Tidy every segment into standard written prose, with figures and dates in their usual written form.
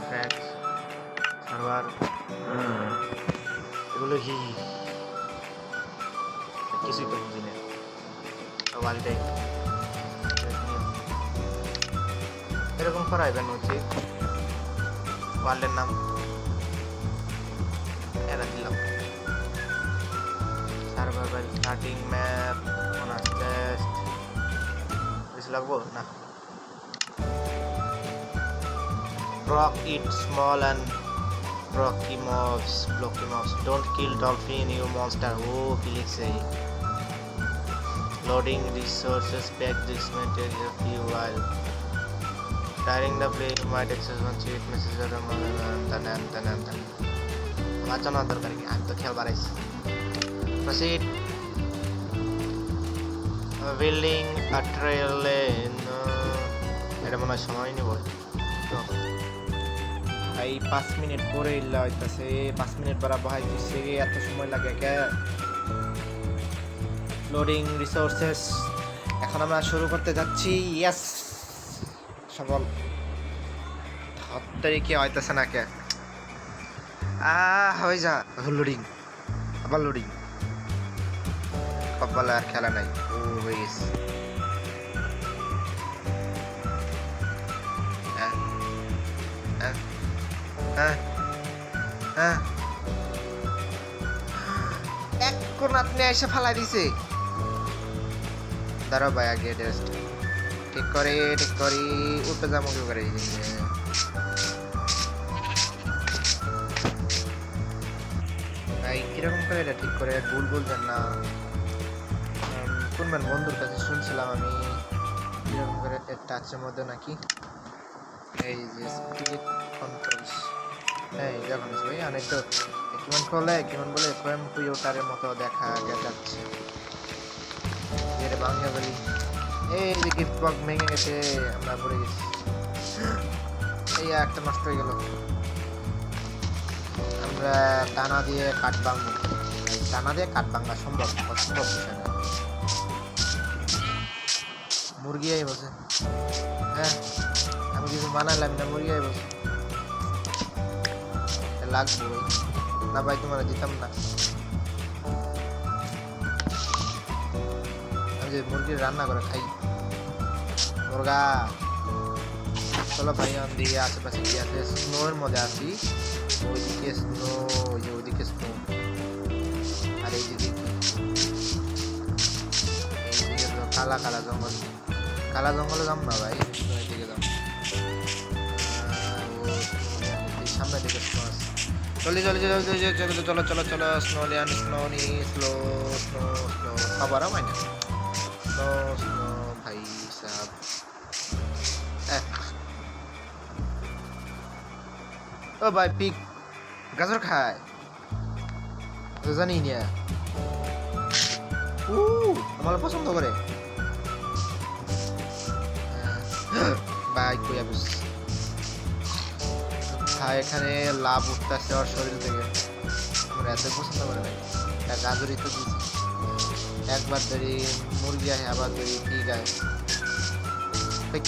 track server এগুলো কি কিছুই তো বুঝি না ওয়ার্ল্ডটাই এরকম করাইবেন উচিত ওয়ার্ল্ডের নাম এরা দিলাম survival starting map honours test বেশি লাগবো না rock eat small and blocky mobs don't kill dolphin you monster oh killing say loading resources pack this material few while tiring the play you might access one cheat message or tan বাঁচা না দরকার কি আমি তো খেল বাড়াইছি proceed building a trail lane এটা মনে হয় সময় নিব তো ভাই 5 মিনিট পরে ইল্লা হইতাছে 5 মিনিট পরে বহাই দিছে এত সময় লাগে কে লোডিং রিসোর্সেস এখন আমরা শুরু করতে যাচ্ছি ইয়েস সফল হত্তরি কি হইতাছে না কে হয়ে যা লোডিং আবার লোডিং কপাল আর খেলা নাই ও হয়ে গেছে এক কোন আপনি এসে ফালাই দিছে দাঁড়াও ভাই আগে জাস্ট ঠিক করি উঠে যাবো কি করে ভাই কিরকম করে এটা ঠিক করে ভুল বলবেন না কোন বন্ধুর কাছে শুনছিলাম আমি কিরকম করে টাচের মধ্যে নাকি এই যে স্পিরিট কন্ট্রোলস এই যখন ভাই অনেক তো কেমন বলে কম্পিউটারের মতো দেখা যাচ্ছে যেটা বাংলা বলি এই যে গিফট বক্স ভেঙে গেছে আমরা পড়ে গেছি এই একটা নষ্ট হয়ে গেল আমরা টানা দিয়ে কাঠ ভাঙা সম্ভব বিষয় না মুরগি আই বসে হ্যাঁ আমি কিছু বানালাম না মুরগি আই বসে লাগবে না ভাই তোমার দিতাম না আমি যে মুরগির রান্না করে খাই মুরগা চলো ভাই আমি দিকে আশেপাশে গিয়ে আছে স্নোর মধ্যে আছি ওইদিকে স্নো ওইদিকে স্নো আর এইদিকে তো কালা জঙ্গলে যাম না ভাই এইদিকে যাম সামনে দিকে স্নো আছে চলো স্লো খাবার হয় না স্নো ভাই সাহেব ও ভাই পিক গাজর খায় জানি না আমার পছন্দ করে ভাই কই আবিস এখানে লাভ উঠতেছে ওর শরীর থেকে আমার এত পছন্দ করে নাই গাজরই তো দিয়েছি একবার ধরি মুরগি আয় আবার ধরি ঠিক আছে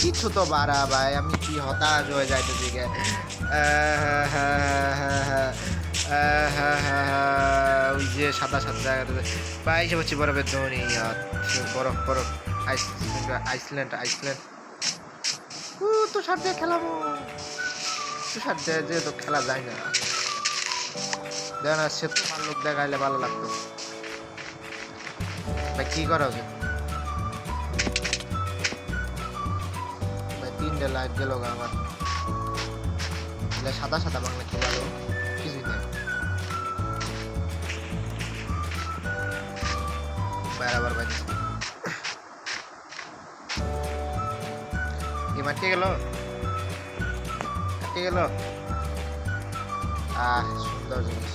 কিছু তো বাড়া ভাই আমি কি হতাশ হয়ে যাইতে দিকে ওই যে সাদা জায়গাটা ভাই সে হচ্ছে বরফের ধনী বরফ আইসল্যান্ড তুষার দিয়ে খেলাবো তুষার দিয়ে যেহেতু খেলা যায় না দেখেন সে তোমার লোক দেখাইলে ভালো লাগতো ভাই কি করা উচিত ভাই 3টে লাইট গেল আমার সাদা বাংলা কি ভালো কিছুই নেই বরাবর ভাই কি মাটি গেল সুন্দর জিনিস